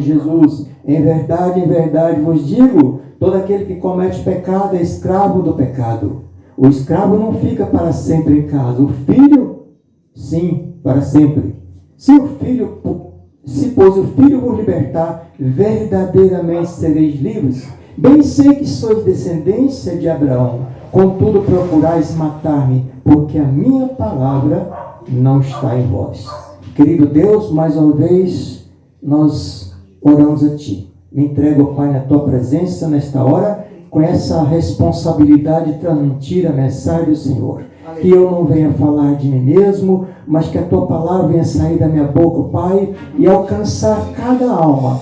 Jesus. Em verdade vos digo, todo aquele que comete pecado é escravo do pecado. O escravo não fica para sempre em casa. O filho, sim, para sempre. Se, pois o filho vos libertar, verdadeiramente sereis livres. Bem sei que sois descendência de Abraão, contudo procurais matar-me, porque a minha palavra não está em vós. Querido Deus, mais uma vez nós oramos a Ti. Me entrego, Pai, na Tua presença nesta hora, com essa responsabilidade de transmitir a mensagem do Senhor. Que eu não venha falar de mim mesmo, mas que a Tua palavra venha sair da minha boca, Pai, e alcançar cada alma,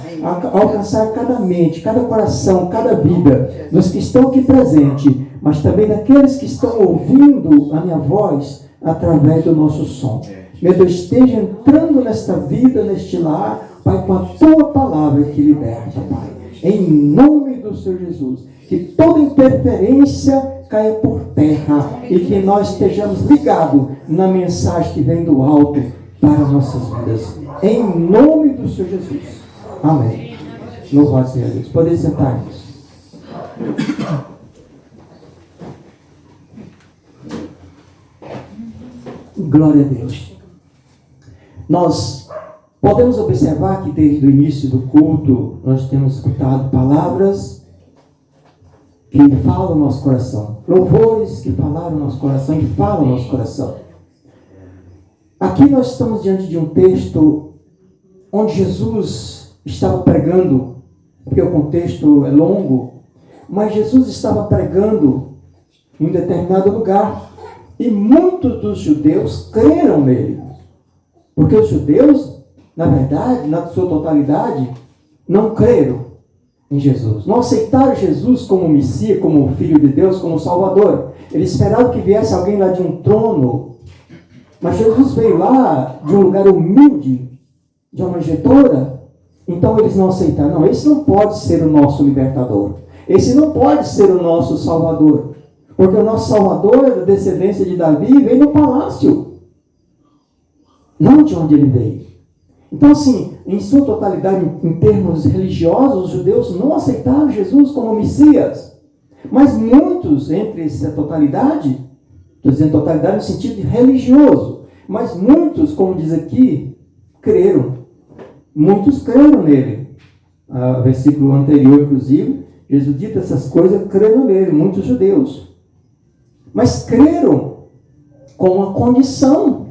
alcançar cada mente, cada coração, cada vida, dos que estão aqui presentes, mas também daqueles que estão ouvindo a minha voz através do nosso som. Meu Deus, esteja entrando nesta vida, neste lar, Pai, com a Tua palavra que liberta, Pai. Em nome do Senhor Jesus. Que toda interferência caia por terra e que nós estejamos ligados na mensagem que vem do alto para nossas vidas. Em nome do Senhor Jesus. Amém. Louvado seja Deus. Podem sentar-nos. Glória a Deus. Nós podemos observar que desde o início do culto nós temos escutado palavras que falam no nosso coração. Louvores que falaram no nosso coração e falam no nosso coração. Aqui nós estamos diante de um texto onde Jesus estava pregando, porque o contexto é longo, mas Jesus estava pregando em um determinado lugar e muitos dos judeus creram nele. Porque os judeus, na verdade, na sua totalidade, não creram em Jesus. Não aceitaram Jesus como Messias, como Filho de Deus, como Salvador. Eles esperavam que viesse alguém lá de um trono. Mas Jesus veio lá de um lugar humilde, de uma manjedoura. Então eles não aceitaram. Não, esse não pode ser o nosso libertador. Esse não pode ser o nosso Salvador. Porque o nosso Salvador é da descendência de Davi e veio no palácio. Não de onde ele veio. Então, assim, em sua totalidade, em termos religiosos, os judeus não aceitaram Jesus como Messias. Mas muitos, entre essa totalidade, estou dizendo totalidade no sentido religioso, mas muitos, como diz aqui, creram. Muitos creram nele. Versículo anterior, inclusive, Jesus dita essas coisas, creram nele, muitos judeus. Mas creram com uma condição.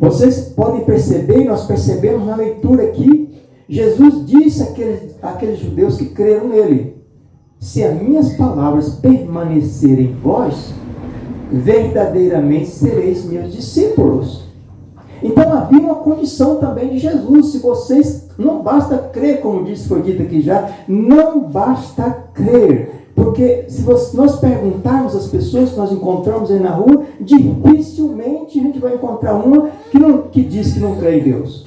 Vocês podem perceber, nós percebemos na leitura aqui, Jesus disse àqueles judeus que creram nele: se as minhas palavras permanecerem em vós, verdadeiramente sereis meus discípulos. Então havia uma condição também de Jesus. Se vocês, não basta crer, como foi dito aqui já, não basta crer. Porque se nós perguntarmos às pessoas que nós encontramos aí na rua, dificilmente a gente vai encontrar uma que diz que não crê em Deus.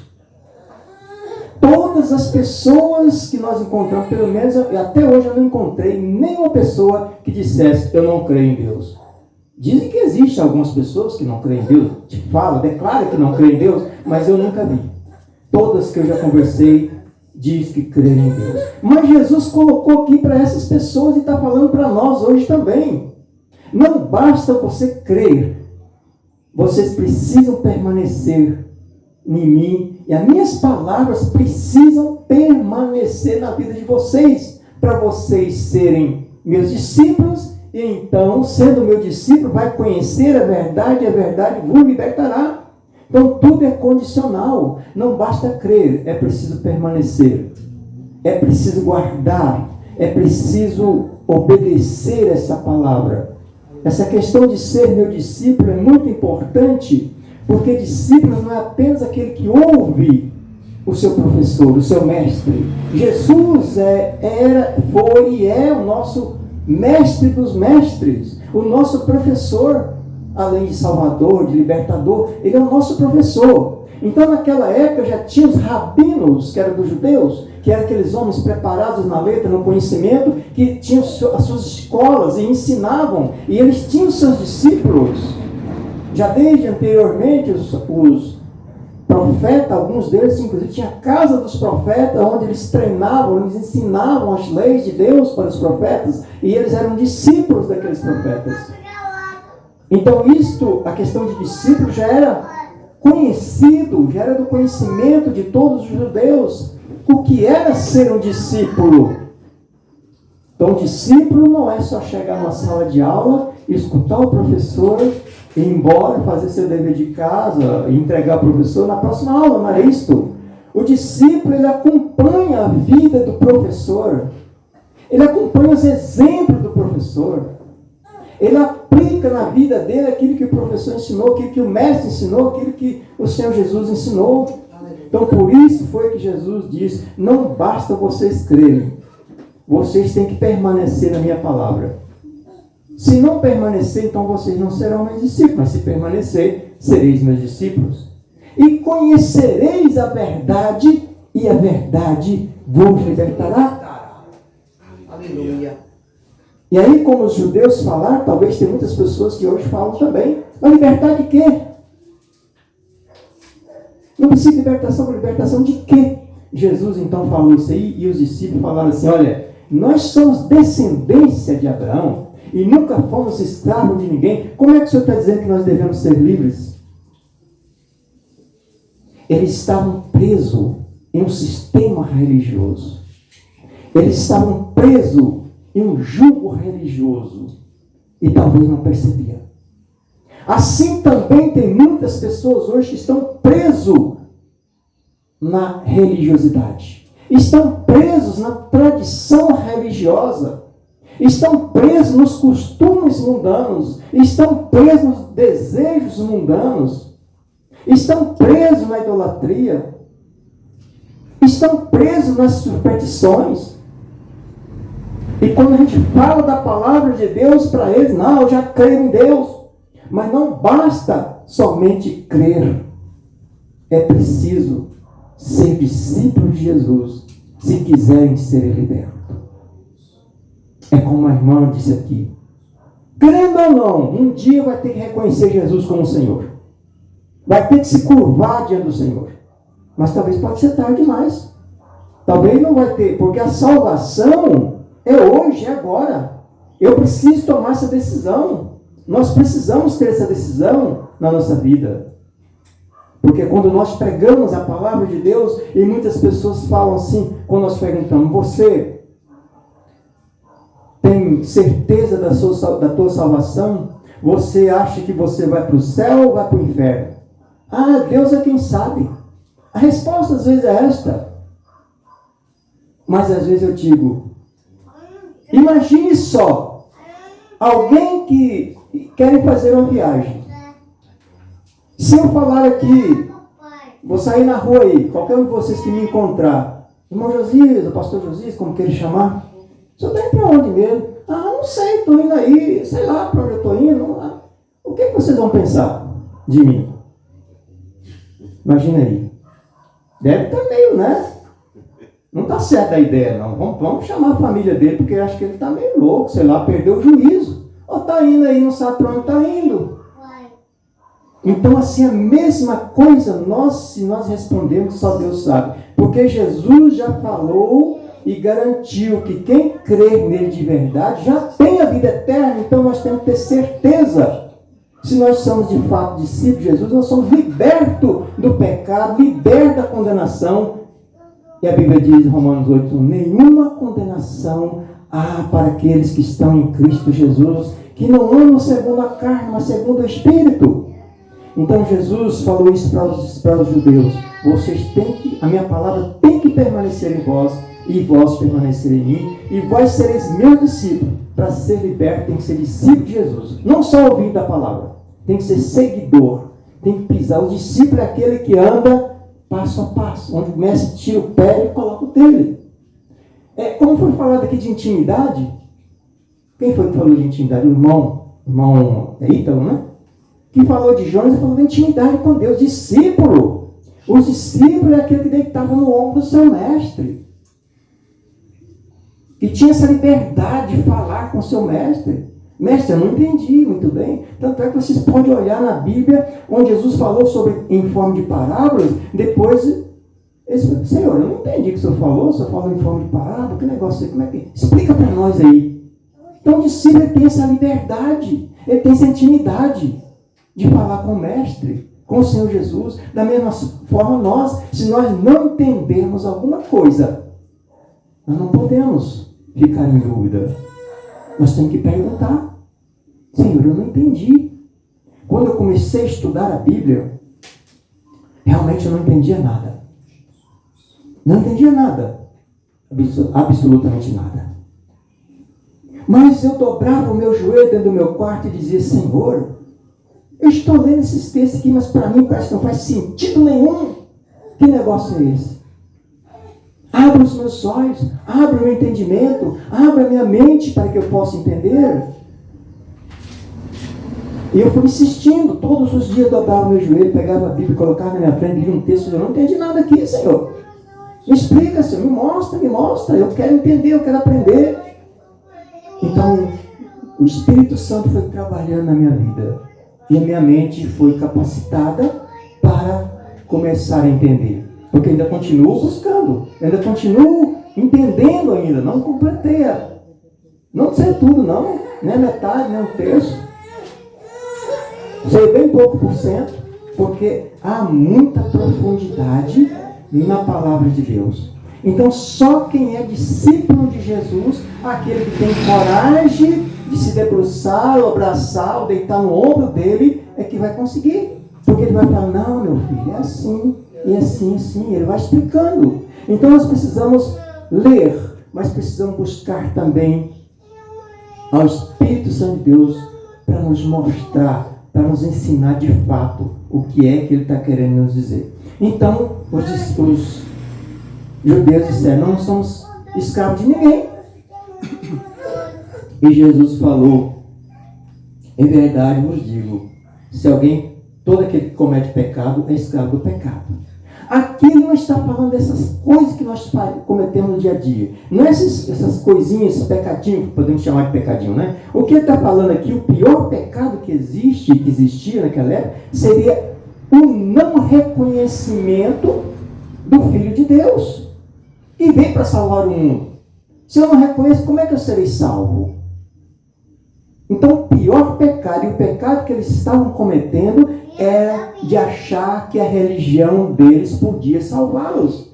Todas as pessoas que nós encontramos, pelo menos até hoje eu não encontrei nenhuma pessoa que dissesse eu não creio em Deus. Dizem que existem algumas pessoas que não creem em Deus, declaram que não creem em Deus, mas eu nunca vi. Todas que eu já conversei diz que creem em Deus. Mas Jesus colocou aqui para essas pessoas e está falando para nós hoje também. Não basta você crer. Vocês precisam permanecer em mim. E as minhas palavras precisam permanecer na vida de vocês. Para vocês serem meus discípulos. E então, sendo meu discípulo, vai conhecer a verdade vos libertará. Então tudo é condicional, não basta crer, é preciso permanecer, é preciso guardar, é preciso obedecer essa palavra. Essa questão de ser meu discípulo é muito importante, porque discípulo não é apenas aquele que ouve o seu professor, o seu mestre. Jesus foi e é o nosso mestre dos mestres, o nosso professor. Além de Salvador, de Libertador, ele é o nosso professor. Então naquela época já tinha os rabinos, que eram dos judeus, que eram aqueles homens preparados na letra, no conhecimento, que tinham as suas escolas e ensinavam, e eles tinham seus discípulos. Já desde anteriormente profeta, alguns deles, inclusive, tinha a casa dos profetas, onde eles treinavam, eles ensinavam as leis de Deus para os profetas, e eles eram discípulos daqueles profetas. Então, a questão de discípulo já era conhecido, já era do conhecimento de todos os judeus, o que era ser um discípulo. Então, discípulo não é só chegar numa sala de aula, escutar o professor, ir embora, fazer seu dever de casa, e entregar ao professor na próxima aula, não é isto. O discípulo, ele acompanha a vida do professor, ele acompanha os exemplos do professor, ele aplica na vida dele aquilo que o professor ensinou, aquilo que o mestre ensinou, aquilo que o Senhor Jesus ensinou. Então, por isso foi que Jesus disse, não basta vocês crerem, vocês têm que permanecer na minha palavra. Se não permanecer, então vocês não serão meus discípulos, mas se permanecer, sereis meus discípulos. E conhecereis a verdade, e a verdade vos libertará. Aleluia. E aí, como os judeus falaram, talvez tem muitas pessoas que hoje falam também, mas libertar de quê? Não precisa de libertação de quê? Jesus então falou isso aí, e os discípulos falaram assim, olha, nós somos descendência de Abraão, e nunca fomos escravos de ninguém. Como é que o Senhor está dizendo que nós devemos ser livres? Eles estavam presos em um sistema religioso. Eles estavam presos em um jugo religioso. E talvez não percebiam. Assim também tem muitas pessoas hoje que estão presos na religiosidade. Estão presos na tradição religiosa. Estão presos nos costumes mundanos, estão presos nos desejos mundanos, estão presos na idolatria, estão presos nas superstições. E quando a gente fala da palavra de Deus para eles, não, eu já creio em Deus. Mas não basta somente crer. É preciso ser discípulo de Jesus se quiserem ser libertos. É como a irmã disse aqui. Crendo ou não, um dia vai ter que reconhecer Jesus como Senhor. Vai ter que se curvar diante do Senhor. Mas talvez pode ser tarde demais. Talvez não vai ter, porque a salvação é hoje, é agora. Eu preciso tomar essa decisão. Nós precisamos ter essa decisão na nossa vida. Porque quando nós pregamos a palavra de Deus, e muitas pessoas falam assim, quando nós perguntamos, você tem certeza da tua salvação? Você acha que você vai para o céu ou vai para o inferno? Ah, Deus é quem sabe. A resposta às vezes é esta. Mas às vezes eu digo, imagine só, alguém que quer fazer uma viagem. Se eu falar aqui, vou sair na rua aí, qualquer um de vocês que me encontrar, irmão Josias, o pastor Josias, como quer chamar, o senhor está indo para onde mesmo? Ah, não sei, estou indo aí, sei lá para onde eu estou indo. O que vocês vão pensar de mim? Imagina aí. Deve estar meio, né? Não está certa a ideia, não. Vamos chamar a família dele, porque eu acho que ele está meio louco, sei lá, perdeu o juízo. Ou está indo aí, não sabe para onde está indo. Então, assim, a mesma coisa, se nós respondemos, só Deus sabe. Porque Jesus já falou e garantiu que quem crer nele de verdade já tem a vida eterna. Então, nós temos que ter certeza. Se nós somos de fato discípulos de Jesus, nós somos libertos do pecado, libertos da condenação. E a Bíblia diz em Romanos 8, nenhuma condenação há para aqueles que estão em Cristo Jesus, que não amam segundo a carne, mas segundo o Espírito. Então Jesus falou isso para os judeus. Vocês têm que, a minha palavra tem que permanecer em vós, e vós permanecer em mim, e vós sereis meus discípulos. Para ser liberto tem que ser discípulo de Jesus. Não só ouvir da palavra, tem que ser seguidor. Tem que pisar. O discípulo é aquele que anda passo a passo, onde o mestre tira o pé e coloca o dele. Como foi falado aqui de intimidade, quem foi que falou de intimidade? O irmão Ítalo, né? Que falou de Jonas e falou de intimidade com Deus. Discípulo. Os discípulos é aquele que deitava no ombro do seu mestre. Que tinha essa liberdade de falar com o seu mestre. Mestre, eu não entendi muito bem. Tanto é que vocês podem olhar na Bíblia, onde Jesus falou sobre em forma de parábolas, depois, Senhor, eu não entendi o que o Senhor falou em forma de parábola, que negócio aí, como é que... Explica para nós aí. Então o discípulo ele tem essa liberdade, ele tem essa intimidade de falar com o Mestre, com o Senhor Jesus. Da mesma forma nós, se nós não entendermos alguma coisa, nós não podemos ficar em dúvida. Nós temos que perguntar. Senhor, eu não entendi. Quando eu comecei a estudar a Bíblia, realmente eu não entendia nada. Não entendia nada. Absolutamente nada. Mas eu dobrava o meu joelho dentro do meu quarto e dizia, Senhor, eu estou lendo esses textos aqui, mas para mim parece que não faz sentido nenhum. Que negócio é esse? Abra os meus olhos, abra o meu entendimento, abra a minha mente para que eu possa entender. E eu fui insistindo, todos os dias dobrava o meu joelho, pegava a Bíblia, colocava na minha frente, lia um texto, eu não entendi nada aqui, Senhor. Me explica, Senhor, me mostra, eu quero entender, eu quero aprender. Então, o Espírito Santo foi trabalhando na minha vida. E a minha mente foi capacitada para começar a entender. Porque ainda continuo buscando, ainda continuo entendendo ainda, não completei. Não sei tudo não, nem metade, nem um terço. Sei bem pouco por cento, porque há muita profundidade na palavra de Deus. Então só quem é discípulo de Jesus, aquele que tem coragem de se debruçar, ou abraçar, ou deitar no ombro dele, é que vai conseguir. Porque ele vai falar, não meu filho, é assim, e assim, assim, ele vai explicando. Então nós precisamos ler, mas precisamos buscar também ao Espírito Santo de Deus para nos mostrar, para nos ensinar de fato o que é que ele está querendo nos dizer. Então, os judeus disseram, não somos escravos de ninguém. E Jesus falou, em verdade vos digo, se alguém, todo aquele que comete pecado, é escravo do pecado. Aqui ele não está falando dessas coisas que nós cometemos no dia a dia. Não é essas coisinhas, pecadinho, que podemos chamar de pecadinho, né? O que ele está falando aqui, o pior pecado que existe, que existia naquela época, seria o não reconhecimento do Filho de Deus, que veio para salvar o mundo. Se eu não reconheço, como é que eu serei salvo? Então o pior pecado, e o pecado que eles estavam cometendo, era de achar que a religião deles podia salvá-los.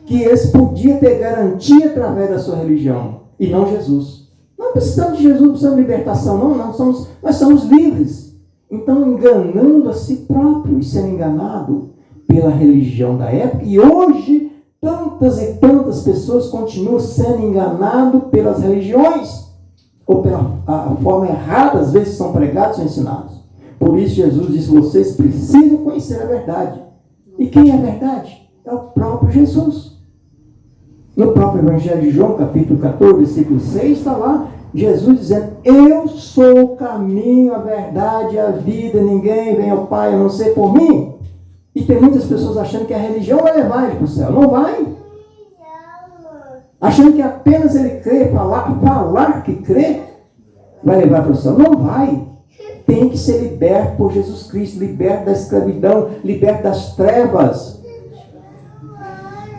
Que eles podiam ter garantia através da sua religião, e não Jesus. Não precisamos de Jesus, não precisamos de libertação, não. Nós somos livres. Então, enganando a si próprio e sendo enganado pela religião da época, e hoje tantas e tantas pessoas continuam sendo enganadas pelas religiões, ou pela a forma errada, às vezes são pregados ou ensinados. Por isso Jesus disse, vocês precisam conhecer a verdade. E quem é a verdade? É o próprio Jesus. No próprio Evangelho de João, capítulo 14, versículo 6, está lá Jesus dizendo, eu sou o caminho, a verdade, a vida, ninguém vem ao Pai a não ser por mim. E tem muitas pessoas achando que a religião vai levar ele para o céu. Não vai. Achando que apenas ele crê, falar que crê, vai levar para o céu. Não vai. Tem que ser liberto por Jesus Cristo, liberto da escravidão, liberto das trevas.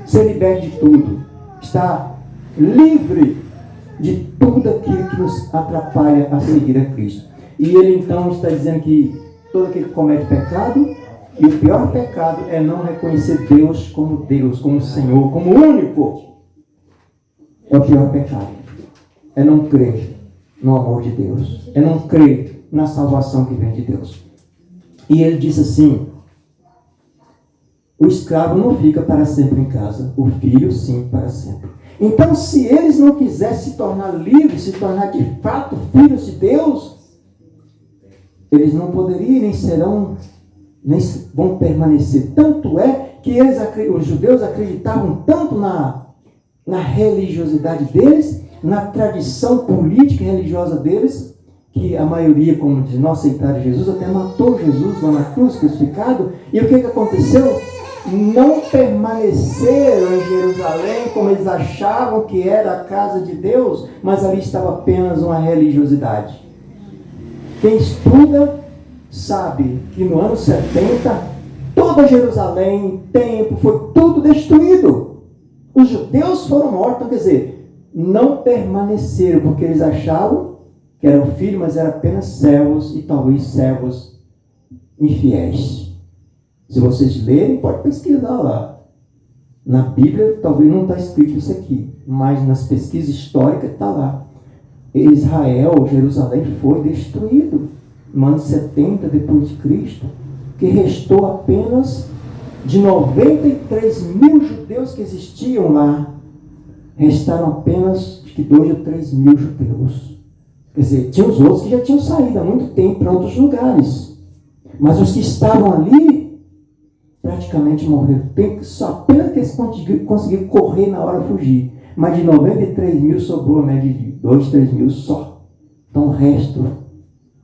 Ser liberto de tudo. Estar livre de tudo aquilo que nos atrapalha a seguir a Cristo. E ele então está dizendo que todo aquele que comete pecado, e o pior pecado é não reconhecer Deus, como Senhor, como único. É o pior pecado. É não crer no amor de Deus. É não crer na salvação que vem de Deus. E ele disse assim, o escravo não fica para sempre em casa, o filho sim para sempre. Então, se eles não quiserem se tornar livres, se tornar de fato filhos de Deus, eles não poderiam, nem vão permanecer. Tanto é que os judeus acreditavam tanto na religiosidade deles, na tradição política e religiosa deles, que a maioria, como diz, não aceitaram Jesus, até matou Jesus lá na cruz, crucificado. E o que aconteceu? Não permaneceram em Jerusalém como eles achavam que era a casa de Deus, mas ali estava apenas uma religiosidade. Quem estuda sabe que no ano 70, toda Jerusalém, templo, foi tudo destruído. Os judeus foram mortos, quer dizer, não permaneceram, porque eles achavam que eram filhos, mas eram apenas servos, e talvez servos infiéis. Se vocês lerem, pode pesquisar lá. Na Bíblia, talvez não está escrito isso aqui, mas nas pesquisas históricas está lá. Israel, Jerusalém, foi destruído no ano 70 depois de Cristo, que restou apenas de 93 mil judeus que existiam lá, restaram apenas acho que 2 ou 3 mil judeus. Quer dizer, tinha os outros que já tinham saído há muito tempo para outros lugares, mas os que estavam ali praticamente morreram. Só apenas que eles conseguiram correr na hora de fugir, mas de 93 mil sobrou a média de 2, 3 mil só. Então o resto,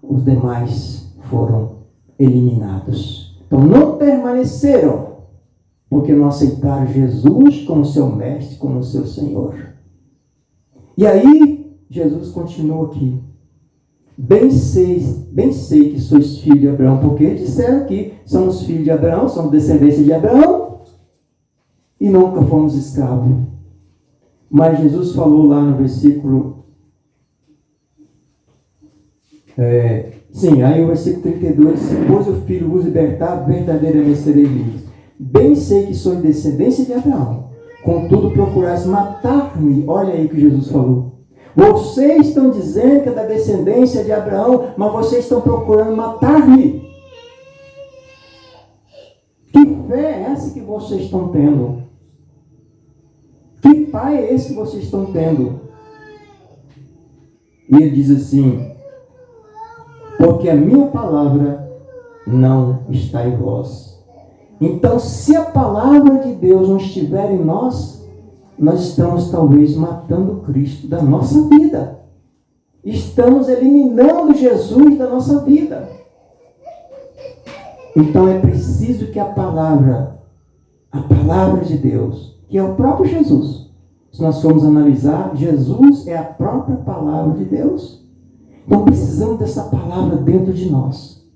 os demais foram eliminados. Então não permaneceram, porque não aceitaram Jesus como seu mestre, como seu Senhor. E aí, Jesus continua aqui. Bem sei que sois filhos de Abraão, porque disseram que somos filhos de Abraão, somos descendência de Abraão, e nunca fomos escravos. Mas Jesus falou lá no versículo... aí o versículo 32, se pois o Filho vos libertar, verdadeiramente sereis livres. Bem sei que sois descendência de Abraão, contudo procurais matar-me. Olha aí o que Jesus falou. Vocês estão dizendo que é da descendência de Abraão, mas vocês estão procurando matar-me. Que fé é essa que vocês estão tendo? Que pai é esse que vocês estão tendo? E ele diz assim: porque a minha palavra não está em vós. Então, se a palavra de Deus não estiver em nós, nós estamos talvez matando Cristo da nossa vida. Estamos eliminando Jesus da nossa vida. Então é preciso que a palavra de Deus, que é o próprio Jesus, se nós formos analisar, Jesus é a própria palavra de Deus. Então precisamos dessa palavra dentro de nós.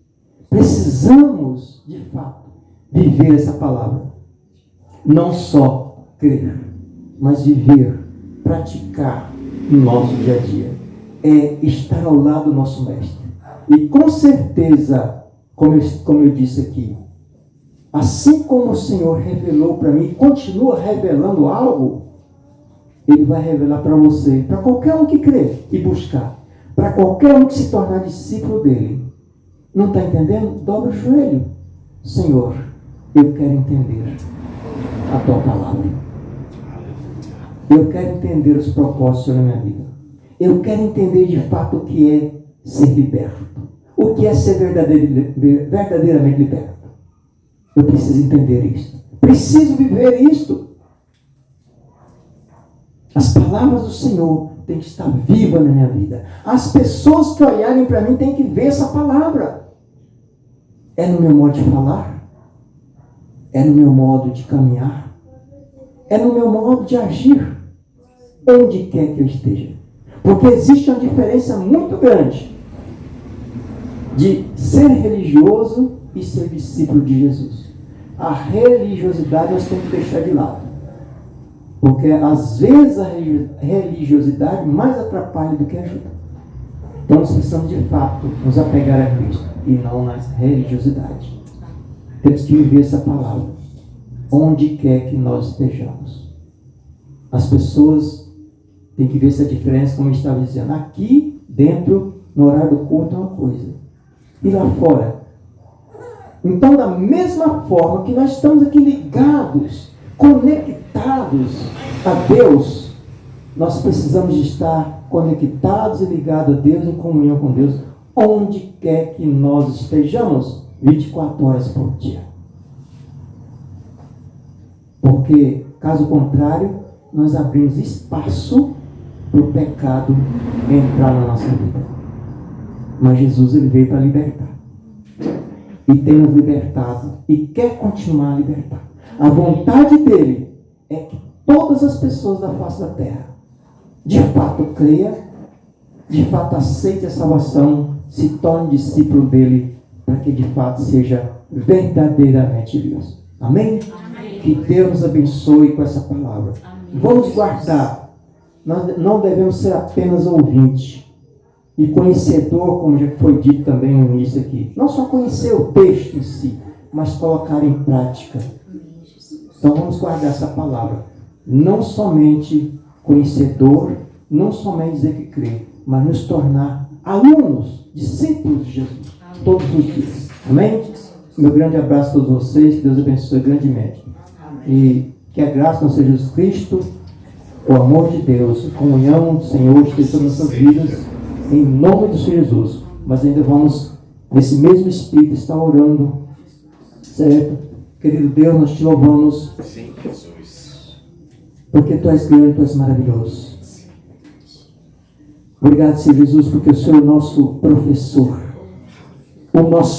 Precisamos, de fato, viver essa palavra. Não só crer, mas viver, praticar no nosso dia a dia. É estar ao lado do nosso mestre. E com certeza, como eu disse aqui, assim como o Senhor revelou para mim, continua revelando algo, Ele vai revelar para você, para qualquer um que crer e buscar, para qualquer um que se tornar discípulo dele. Não está entendendo? Dobra o joelho. Senhor, eu quero entender a tua palavra. Eu quero entender os propósitos na minha vida. Eu quero entender de fato o que é ser liberto. O que é ser verdadeiramente liberto. Eu preciso entender isso. Preciso viver isto. As palavras do Senhor têm que estar vivas na minha vida. As pessoas que olharem para mim têm que ver essa palavra. É no meu modo de falar. É no meu modo de caminhar. É no meu modo de agir. Onde quer que eu esteja. Porque existe uma diferença muito grande de ser religioso e ser discípulo de Jesus. A religiosidade nós temos que deixar de lado. Porque às vezes a religiosidade mais atrapalha do que ajuda. Então nós precisamos de fato nos apegar a Cristo e não na religiosidade. Temos que viver essa palavra onde quer que nós estejamos. As pessoas têm que ver essa diferença, como eu estava dizendo. Aqui dentro, no horário do culto, é uma coisa. E lá fora. Então, da mesma forma que nós estamos aqui ligados, conectados a Deus, nós precisamos de estar conectados e ligados a Deus, em comunhão com Deus, onde quer que nós estejamos, 24 horas por dia. Porque, caso contrário, nós abrimos espaço para o pecado entrar na nossa vida. Mas Jesus, ele veio para libertar. E tem nos libertado. E quer continuar a libertar. A vontade dele é que todas as pessoas da face da terra, de fato, creia, de fato, aceite a salvação, se torne discípulo dele, para que de fato seja verdadeiramente Deus. Amém? Que Deus nos abençoe com essa palavra. Vamos guardar. Nós não devemos ser apenas ouvinte e conhecedor, como já foi dito também no início aqui. Não só conhecer o texto em si, mas colocar em prática. Então vamos guardar essa palavra. Não somente conhecedor, não somente dizer que crê, mas nos tornar alunos, discípulos de Jesus, todos os dias. Amém? Meu grande abraço a todos vocês, que Deus abençoe grandemente. E que a graça do Senhor Jesus Cristo, o amor de Deus, a comunhão do Senhor esteja sobre nossas vidas, em nome do Senhor Jesus. Mas ainda vamos, nesse mesmo Espírito, estar orando, certo? Querido Deus, nós te louvamos. Sim, Jesus. Porque tu és grande, tu és maravilhoso. Obrigado, Senhor Jesus, porque o Senhor é o nosso professor, o nosso